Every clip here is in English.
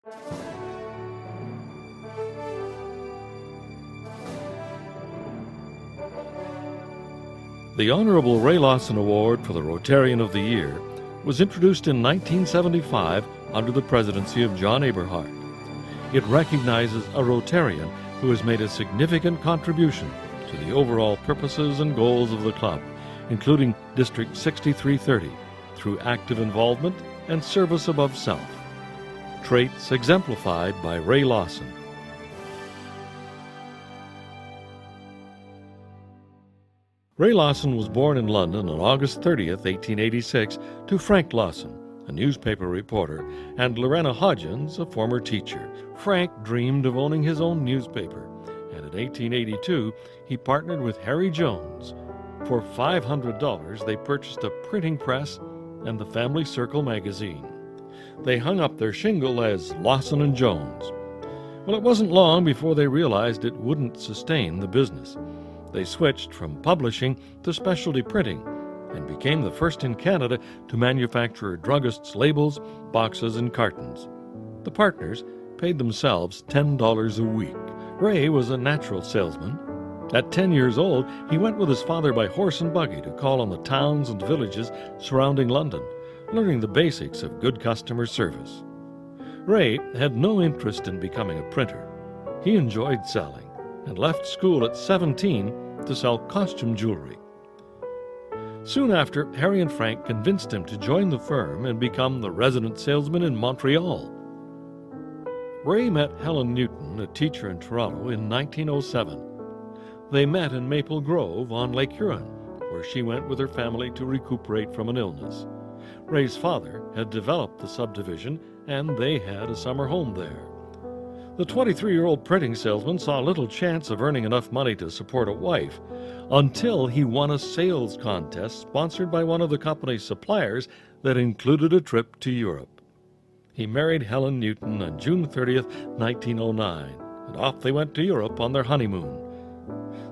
The Honorable Ray Lawson Award for the Rotarian of the Year was introduced in 1975 under the presidency of John Aberhart. It recognizes a Rotarian who has made a significant contribution to the overall purposes and goals of the club, including District 6330, through active involvement and service above self. Traits exemplified by Ray Lawson. Ray Lawson was born in London on August 30th, 1886, to Frank Lawson, a newspaper reporter, and Lorena Hodgins, a former teacher. Frank dreamed of owning his own newspaper, and in 1882 he partnered with Harry Jones. For $500, they purchased a printing press and the Family Circle magazine. They hung up their shingle as Lawson and Jones. Well, it wasn't long before they realized it wouldn't sustain the business. They switched from publishing to specialty printing and became the first in Canada to manufacture druggists' labels, boxes, and cartons. The partners paid themselves $10 a week. Ray was a natural salesman. At 10 years old, he went with his father by horse and buggy to call on the towns and villages surrounding London, learning the basics of good customer service. Ray had no interest in becoming a printer. He enjoyed selling and left school at 17 to sell costume jewelry. Soon after, Harry and Frank convinced him to join the firm and become the resident salesman in Montreal. Ray met Helen Newton, a teacher in Toronto, in 1907. They met in Maple Grove on Lake Huron, where she went with her family to recuperate from an illness. Ray's father had developed the subdivision, and they had a summer home there. The 23-year-old printing salesman saw little chance of earning enough money to support a wife until he won a sales contest sponsored by one of the company's suppliers that included a trip to Europe. He married Helen Newton on June 30th, 1909, and off they went to Europe on their honeymoon.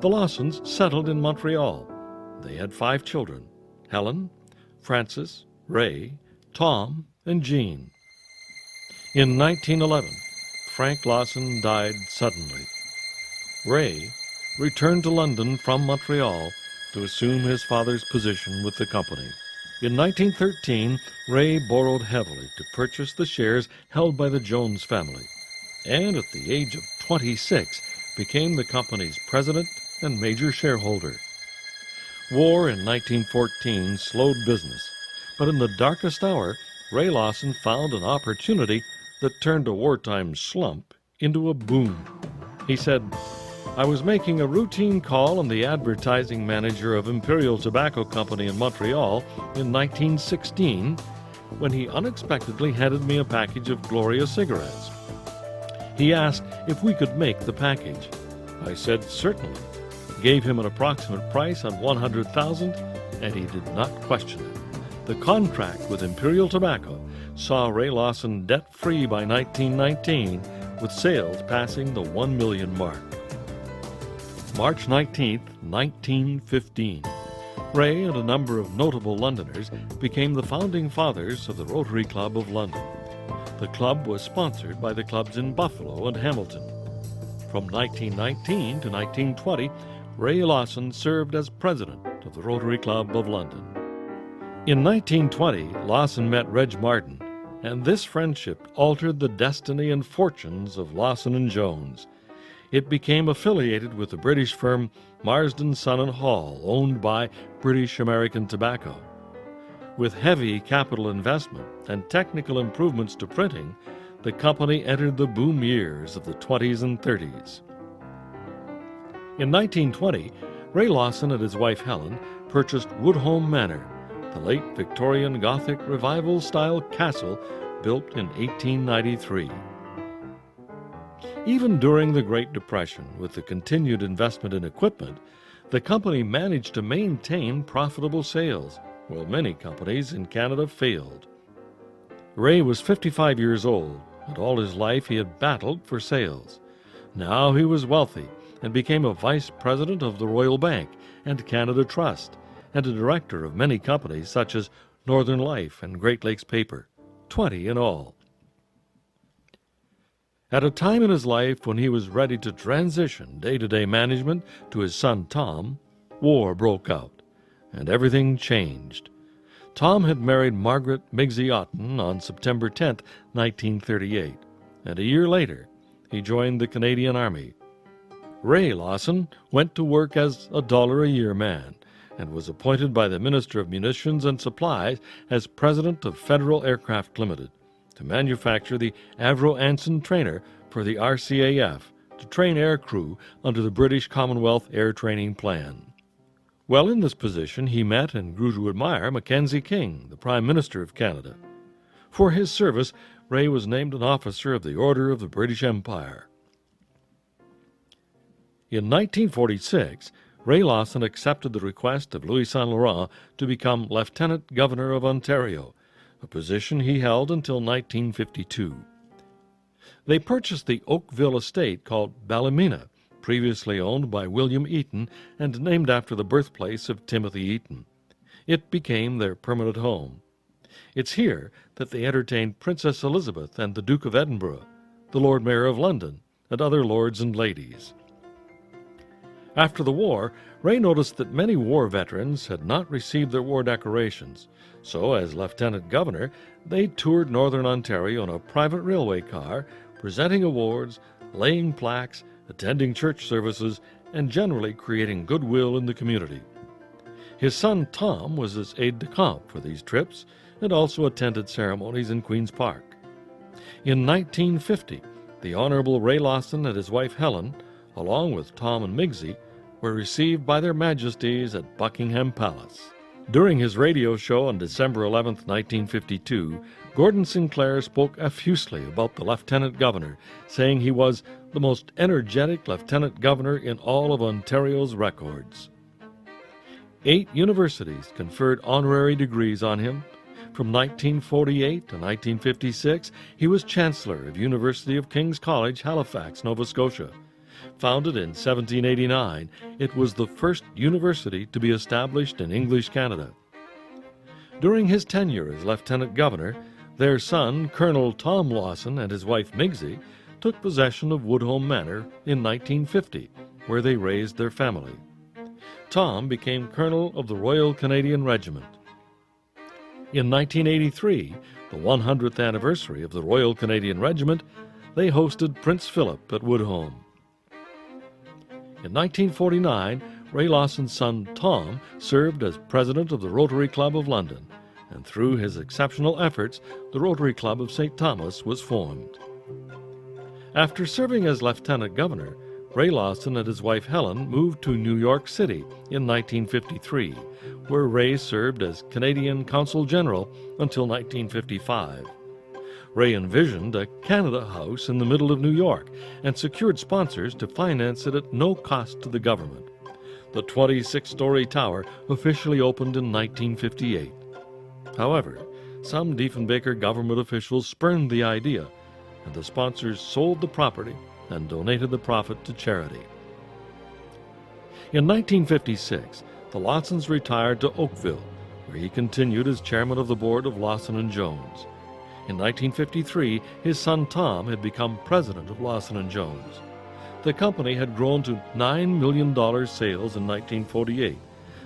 The Lawsons settled in Montreal. They had 5 children: Helen, Francis, Ray, Tom, and Jean. In 1911, Frank Lawson died suddenly. Ray returned to London from Montreal to assume his father's position with the company. In 1913, Ray borrowed heavily to purchase the shares held by the Jones family, and at the age of 26 became the company's president and major shareholder. War in 1914 slowed business, but in the darkest hour, Ray Lawson found an opportunity that turned a wartime slump into a boom. He said, "I was making a routine call on the advertising manager of Imperial Tobacco Company in Montreal in 1916 when he unexpectedly handed me a package of Gloria cigarettes. He asked if we could make the package. I said certainly, gave him an approximate price on $100,000, and he did not question it. The contract with Imperial Tobacco saw Ray Lawson debt-free by 1919, with sales passing the 1 million mark. March 19, 1915. Ray and a number of notable Londoners became the founding fathers of the Rotary Club of London. The club was sponsored by the clubs in Buffalo and Hamilton. From 1919 to 1920, Ray Lawson served as president of the Rotary Club of London. In 1920, Lawson met Reg Martin, and this friendship altered the destiny and fortunes of Lawson and Jones. It became affiliated with the British firm Marsden, Son and Hall, owned by British American Tobacco. With heavy capital investment and technical improvements to printing, the company entered the boom years of the 20s and 30s. In 1920, Ray Lawson and his wife Helen purchased Woodhome Manor, the late Victorian Gothic Revival-style castle built in 1893. Even during the Great Depression, with the continued investment in equipment, the company managed to maintain profitable sales, while many companies in Canada failed. Ray was 55 years old, and all his life he had battled for sales. Now he was wealthy and became a vice president of the Royal Bank and Canada Trust, and a director of many companies such as Northern Life and Great Lakes Paper, 20 in all. At a time in his life when he was ready to transition day-to-day management to his son Tom, war broke out, and everything changed. Tom had married Margaret Migsy Otten on September 10, 1938, and a year later he joined the Canadian Army. Ray Lawson went to work as a $1-a-year man and was appointed by the Minister of Munitions and Supplies as President of Federal Aircraft Limited to manufacture the Avro Anson trainer for the RCAF to train aircrew under the British Commonwealth Air Training Plan. While in this position, he met and grew to admire Mackenzie King, the Prime Minister of Canada. For his service, Ray was named an officer of the Order of the British Empire. In 1946, Ray Lawson accepted the request of Louis Saint Laurent to become Lieutenant Governor of Ontario, a position he held until 1952. They purchased the Oakville estate called Ballymena, previously owned by William Eaton and named after the birthplace of Timothy Eaton. It became their permanent home. It's here that they entertained Princess Elizabeth and the Duke of Edinburgh, the Lord Mayor of London, and other lords and ladies. After the war, Ray noticed that many war veterans had not received their war decorations, so as Lieutenant Governor, they toured Northern Ontario in a private railway car, presenting awards, laying plaques, attending church services, and generally creating goodwill in the community. His son Tom was his aide-de-camp for these trips and also attended ceremonies in Queen's Park. In 1950, the Honorable Ray Lawson and his wife Helen, along with Tom and Migsy, were received by their Majesties at Buckingham Palace. During his radio show on December 11, 1952, Gordon Sinclair spoke effusively about the Lieutenant Governor, saying he was the most energetic Lieutenant Governor in all of Ontario's records. 8 universities conferred honorary degrees on him. From 1948 to 1956, he was Chancellor of University of King's College, Halifax, Nova Scotia. Founded in 1789, it was the first university to be established in English Canada. During his tenure as Lieutenant Governor, their son, Colonel Tom Lawson, and his wife Migsy, took possession of Woodhome Manor in 1950, where they raised their family. Tom became Colonel of the Royal Canadian Regiment. In 1983, the 100th anniversary of the Royal Canadian Regiment, they hosted Prince Philip at Woodhome. In 1949, Ray Lawson's son Tom served as president of the Rotary Club of London, and through his exceptional efforts, the Rotary Club of St. Thomas was formed. After serving as Lieutenant Governor, Ray Lawson and his wife Helen moved to New York City in 1953, where Ray served as Canadian Consul General until 1955. Ray envisioned a Canada House in the middle of New York and secured sponsors to finance it at no cost to the government. The 26-story tower officially opened in 1958. However, some Diefenbaker government officials spurned the idea, and the sponsors sold the property and donated the profit to charity. In 1956, the Lawsons retired to Oakville, where he continued as chairman of the board of Lawson & Jones. In 1953, his son Tom had become president of Lawson & Jones. The company had grown to $9 million sales in 1948,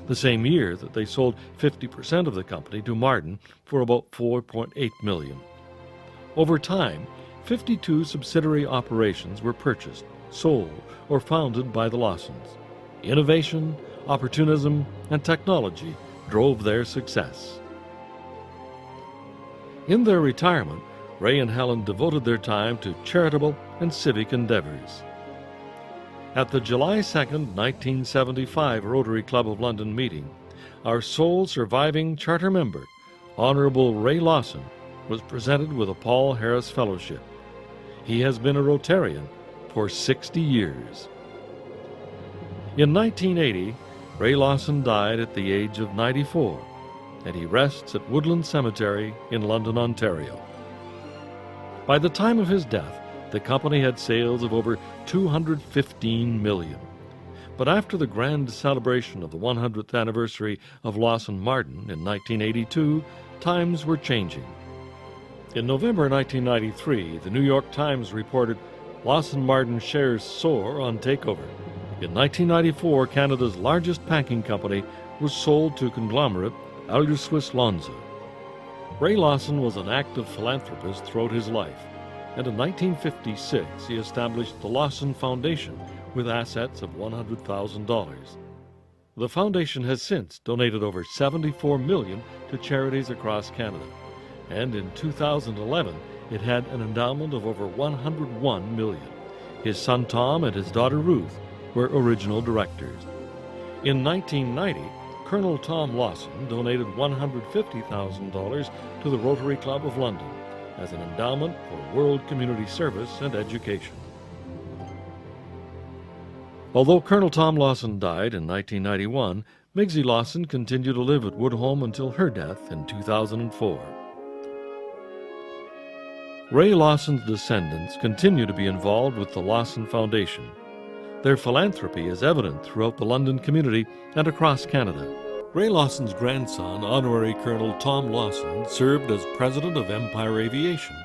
the same year that they sold 50% of the company to Martin for about $4.8 million. Over time, 52 subsidiary operations were purchased, sold, or founded by the Lawsons. Innovation, opportunism, and technology drove their success. In their retirement, Ray and Helen devoted their time to charitable and civic endeavors. At the July 2, 1975 Rotary Club of London meeting, our sole surviving charter member, Honorable Ray Lawson, was presented with a Paul Harris Fellowship. He has been a Rotarian for 60 years. In 1980, Ray Lawson died at the age of 94, and he rests at Woodland Cemetery in London, Ontario. By the time of his death, the company had sales of over $215 million. But after the grand celebration of the 100th anniversary of Lawson Martin in 1982, times were changing. In November 1993, the New York Times reported Lawson Martin shares soar on takeover. In 1994, Canada's largest packing company was sold to conglomerate Elder Swiss Lonza. Ray Lawson was an active philanthropist throughout his life, and in 1956 he established the Lawson Foundation with assets of $100,000. The foundation has since donated over $74 million to charities across Canada, and in 2011 it had an endowment of over $101 million. His son Tom and his daughter Ruth were original directors. In 1990, Colonel Tom Lawson donated $150,000 to the Rotary Club of London as an endowment for world community service and education. Although Colonel Tom Lawson died in 1991, Migsy Lawson continued to live at Wood Home until her death in 2004. Ray Lawson's descendants continue to be involved with the Lawson Foundation. Their philanthropy is evident throughout the London community and across Canada. Ray Lawson's grandson, Honorary Colonel Tom Lawson, served as president of Empire Aviation,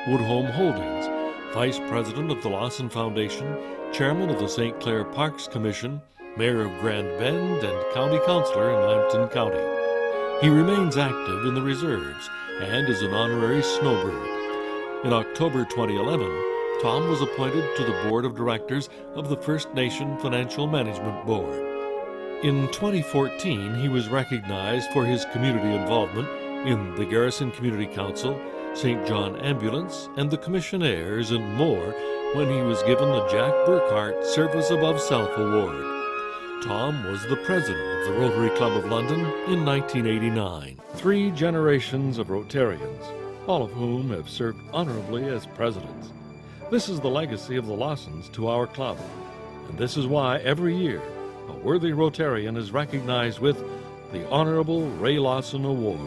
Wood Home Holdings, vice president of the Lawson Foundation, chairman of the St. Clair Parks Commission, mayor of Grand Bend, and county councilor in Lambton County. He remains active in the reserves and is an honorary snowbird. In October 2011, Tom was appointed to the board of directors of the First Nation Financial Management Board. In 2014, he was recognized for his community involvement in the Garrison Community Council, St. John Ambulance, and the Commissionaires and more when he was given the Jack Burkhart Service Above Self Award. Tom was the president of the Rotary Club of London in 1989. 3 generations of Rotarians, all of whom have served honorably as presidents. This is the legacy of the Lawsons to our club, and this is why every year a worthy Rotarian is recognized with the Honorable Ray Lawson Award.